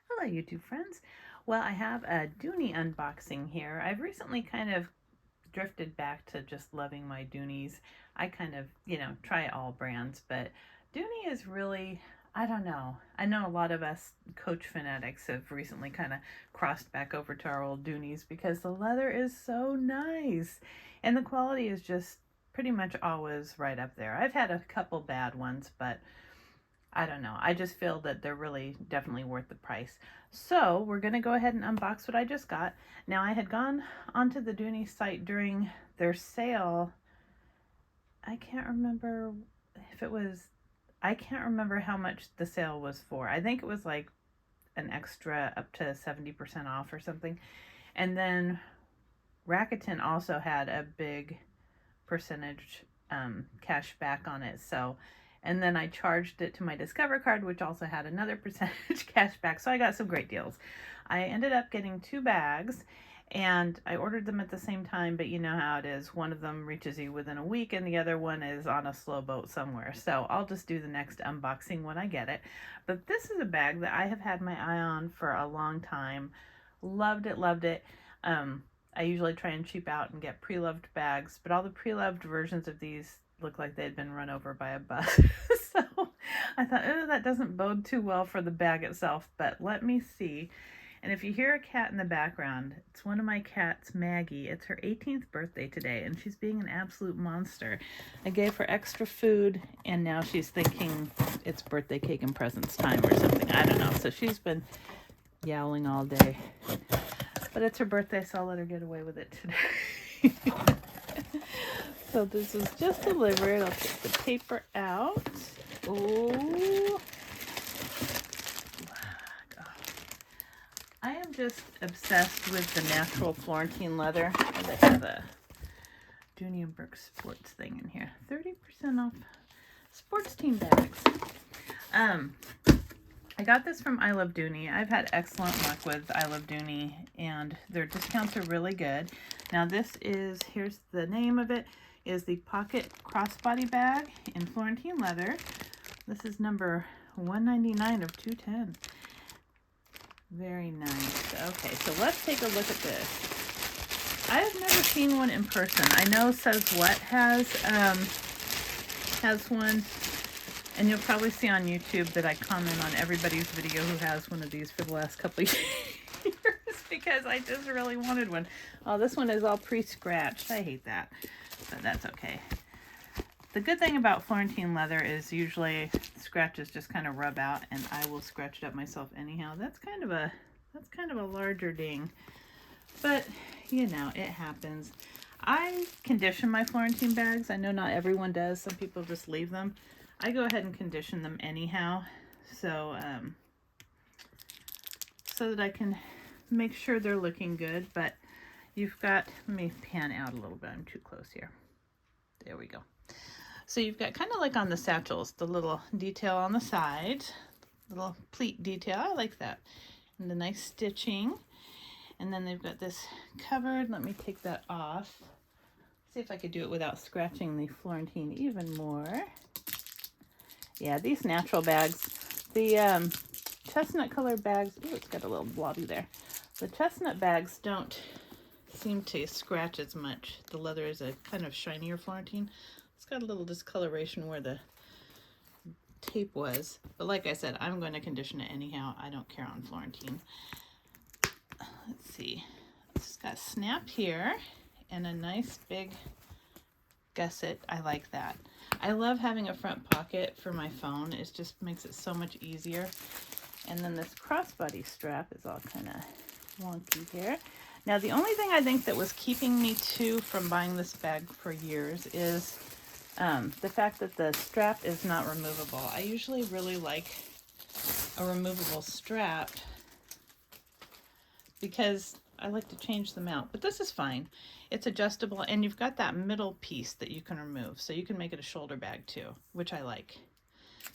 Hello YouTube friends. Well, I have a Dooney unboxing here. I've recently kind of drifted back to just loving my Dooneys. I kind of, try all brands, but Dooney is really, I don't know. I know a lot of us Coach fanatics have recently kind of crossed back over to our old Dooneys because the leather is so nice and the quality is just pretty much always right up there. I've had a couple bad ones, but I don't know. I just feel that they're really definitely worth the price. So we're going to go ahead and unbox what I just got. Now I had gone onto the Dooney site during their sale. I can't remember if it was, I can't remember how much the sale was for. I think it was like an extra up to 70% off or something. And then Rakuten also had a big percentage cash back on it. So, and then I charged it to my Discover card, which also had another percentage cash back. So I got some great deals. I ended up getting 2 bags and I ordered them at the same time, but you know how it is. One of them reaches you within a week and the other one is on a slow boat somewhere. So I'll just do the next unboxing when I get it. But this is a bag that I have had my eye on for a long time. Loved it, loved it. I usually try and cheap out and get pre-loved bags, but all the pre-loved versions of these look like they had been run over by a bus. So I thought, oh, that doesn't bode too well for the bag itself, but let me see. And if you hear a cat in the background, it's one of my cats, Maggie. It's her 18th birthday today, and she's being an absolute monster. I gave her extra food, and now she's thinking it's birthday cake and presents time or something. I don't know. So she's been yowling all day. But it's her birthday, so I'll let her get away with it today. So this is just delivered. I'll take the paper out. Oh. I am just obsessed with the natural Florentine leather. They have a Dooney and Burke sports thing in here. 30% off sports team bags. I got this from I Love Dooney. I've had excellent luck with I Love Dooney, and their discounts are really good. Now this is, here's the name of it, is the Pocket Crossbody bag in Florentine leather. This is number 199 of 210. Very nice. Okay, so let's take a look at this. I have never seen one in person. I know Says What has one. And you'll probably see on YouTube that I comment on everybody's video who has one of these for the last couple of years because I just really wanted one. Oh, this one is all pre-scratched. I hate that, but that's okay. The good thing about Florentine leather is usually scratches just kind of rub out, and I will scratch it up myself anyhow. That's kind of a larger ding, but you know, it happens. I condition my Florentine bags. I know not everyone does. Some people just leave them. I go ahead and condition them anyhow, so so that I can make sure they're looking good. But you've got, let me pan out a little bit. I'm too close here. There we go. So you've got kind of like on the satchels, the little detail on the side, little pleat detail. I like that. And the nice stitching. And then they've got this covered. Let me take that off. See if I could do it without scratching the Florentine even more. Yeah, these natural bags, the chestnut colored bags, ooh, it's got a little blobby there. The chestnut bags don't seem to scratch as much. The leather is a kind of shinier Florentine. It's got a little discoloration where the tape was. But like I said, I'm going to condition it anyhow. I don't care on Florentine. Let's see. It's got a snap here and a nice big gusset. I like that. I love having a front pocket for my phone. It just makes it so much easier. And then this crossbody strap is all kind of wonky here. Now the only thing I think that was keeping me from buying this bag for years is the fact that the strap is not removable. I usually really like a removable strap because I like to change them out, but this is fine. It's adjustable, and you've got that middle piece that you can remove, so you can make it a shoulder bag too, which I like.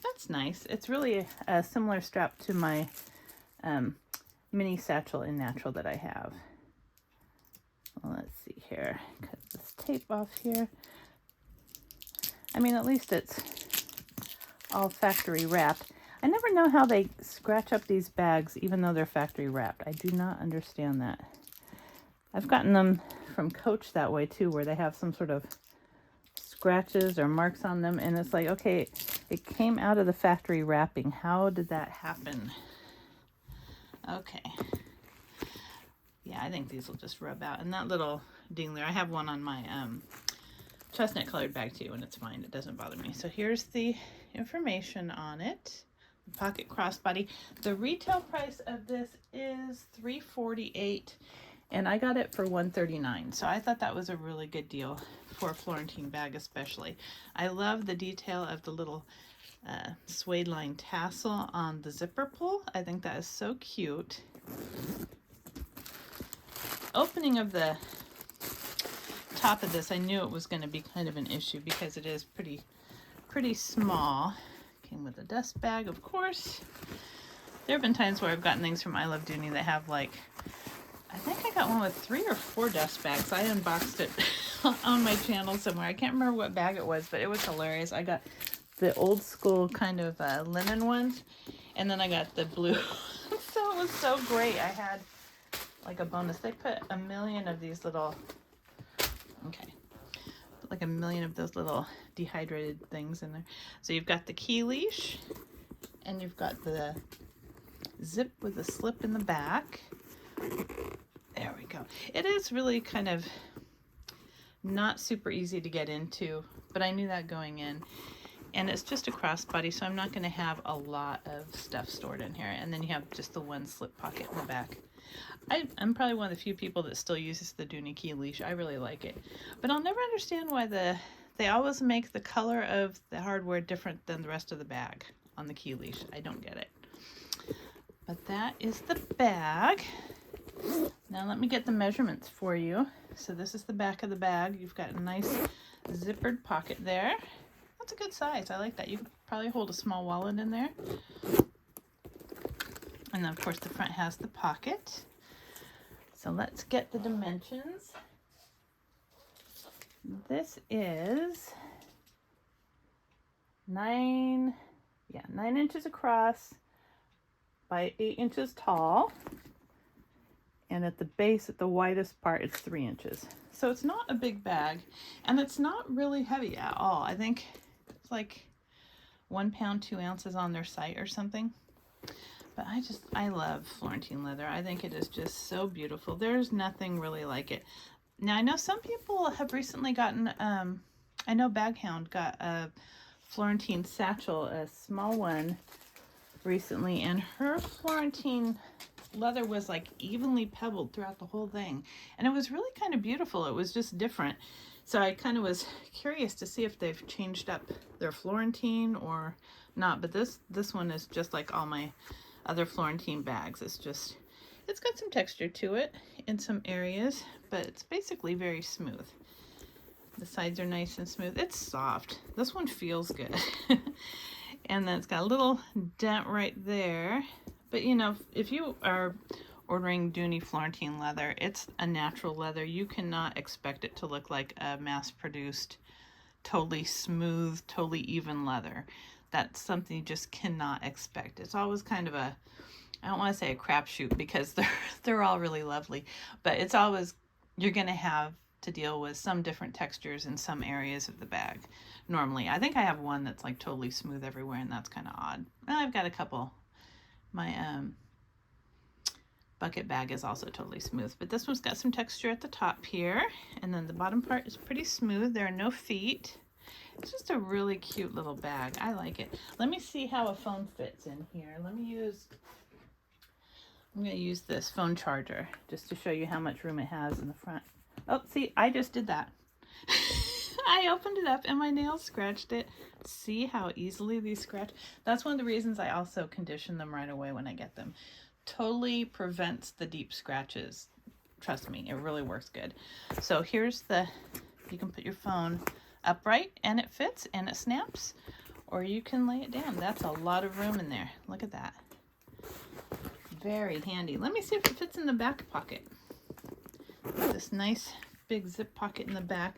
That's nice. It's really a similar strap to my mini satchel in natural that I have. Well, let's see here. Cut this tape off here. I mean, at least it's all factory wrapped. I never know how they scratch up these bags even though they're factory wrapped. I do not understand that. I've gotten them from Coach that way too, where they have some sort of scratches or marks on them, and it's like, okay, it came out of the factory wrapping. How did that happen? Okay. Yeah, I think these will just rub out. And that little dingler, I have one on my chestnut colored bag too, and it's fine. It doesn't bother me. So here's the information on it. The pocket crossbody. The retail price of this is $3.48, and I got it for $1.39. So I thought that was a really good deal for a Florentine bag especially. I love the detail of the little suede line tassel on the zipper pull. I think that is so cute. Opening of the top of this, I knew it was going to be kind of an issue because it is pretty small. Came with a dust bag, of course. There have been times where I've gotten things from I Love Dooney that have like, I think I got one with 3 or 4 dust bags. I unboxed it on my channel somewhere. I can't remember what bag it was, but it was hilarious. I got the old school kind of linen ones, and then I got the blue. So it was so great. I had like a bonus. They put a million of these little, like a million of those little dehydrated things in there. So you've got the key leash, and you've got the zip with a slip in the back. There we go. It is really kind of not super easy to get into, but I knew that going in. And it's just a crossbody, so I'm not going to have a lot of stuff stored in here. And then you have just the one slip pocket in the back. I'm probably one of the few people that still uses the Dooney key leash. I really like it. But I'll never understand why they always make the color of the hardware different than the rest of the bag on the key leash. I don't get it. But that is the bag. Now let me get the measurements for you. So this is the back of the bag. You've got a nice zippered pocket there. That's a good size. I like that. You could probably hold a small wallet in there. And then of course the front has the pocket. So let's get the dimensions. This is 9 inches across by 8 inches tall. And at the base, at the widest part, it's 3 inches. So it's not a big bag, and it's not really heavy at all. I think it's like 1 pound, 2 ounces on their site or something. But I love Florentine leather. I think it is just so beautiful. There's nothing really like it. Now, I know some people have recently gotten, I know Baghound got a Florentine satchel, a small one, recently, and her Florentine leather was like evenly pebbled throughout the whole thing, and it was really kind of beautiful. It was just different. So I kind of was curious to see if they've changed up their Florentine or not, but this one is just like all my other Florentine bags. It's got some texture to it in some areas, but it's basically very smooth. The sides are nice and smooth. It's soft. This one feels good. And then it's got a little dent right there. But you know, if you are ordering Dooney Florentine leather, it's a natural leather. You cannot expect it to look like a mass-produced, totally smooth, totally even leather. That's something you just cannot expect. It's always kind of a, I don't want to say a crapshoot because they're all really lovely, but it's always, you're going to have to deal with some different textures in some areas of the bag. Normally, I think I have one that's like totally smooth everywhere, and that's kind of odd. I've got a couple. My bucket bag is also totally smooth, but this one's got some texture at the top here, and then the bottom part is pretty smooth. There are no feet. It's just a really cute little bag. I like it. Let me see how a phone fits in here. I'm going to use this phone charger just to show you how much room it has in the front. Oh, see, I just did that. I opened it up and my nails scratched it. See how easily these scratch? That's one of the reasons I also condition them right away when I get them. Totally prevents the deep scratches. Trust me, it really works good. So here's you can put your phone upright and it fits and it snaps, or you can lay it down. That's a lot of room in there. Look at that. Very handy. Let me see if it fits in the back pocket. This nice big zip pocket in the back.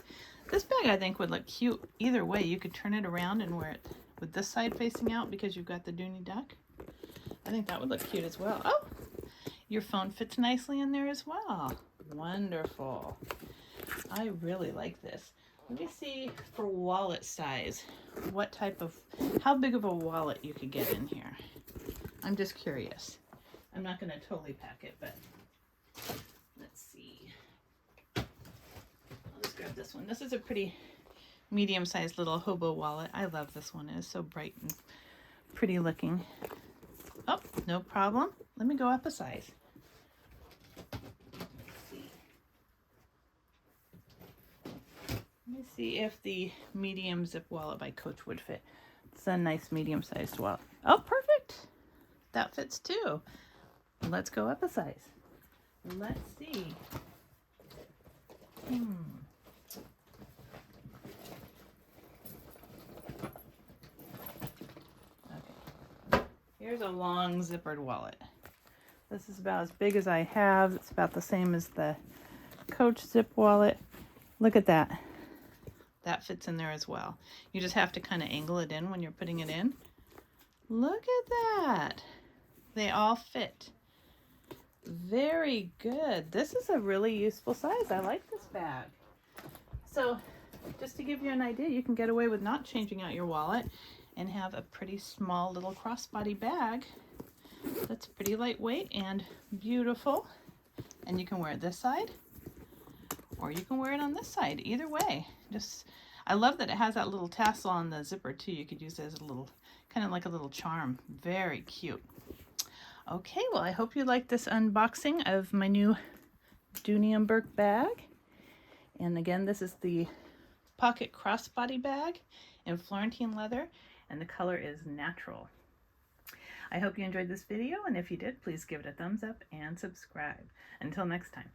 This bag I think would look cute either way. You could turn it around and wear it with this side facing out because you've got the Dooney duck. I think that would look cute as well. Oh, your phone fits nicely in there as well. Wonderful. I really like this. Let me see for wallet size, how big of a wallet you could get in here. I'm just curious. I'm not going to totally pack it, but let's see. I'll just grab this one. This is a pretty medium-sized little hobo wallet. I love this one. It is so bright and pretty looking. Oh, no problem. Let me go up a size. Let me see if the medium zip wallet by Coach would fit. It's a nice medium-sized wallet. Oh, perfect. That fits too. Let's go up a size. Let's see. Okay. Here's a long zippered wallet. This is about as big as I have. It's about the same as the Coach zip wallet. Look at that. That fits in there as well. You just have to kind of angle it in when you're putting it in. Look at that. They all fit. Very good. This is a really useful size. I like this bag. So just to give you an idea, you can get away with not changing out your wallet and have a pretty small little crossbody bag that's pretty lightweight and beautiful. And you can wear it this side or you can wear it on this side. Either way. I love that it has that little tassel on the zipper too. You could use it as a little, kind of like a little charm. Very cute. Okay, well, I hope you liked this unboxing of my new Dooney & Bourke bag. And again, this is the pocket crossbody bag in Florentine leather, and the color is natural. I hope you enjoyed this video, and if you did, please give it a thumbs up and subscribe. Until next time.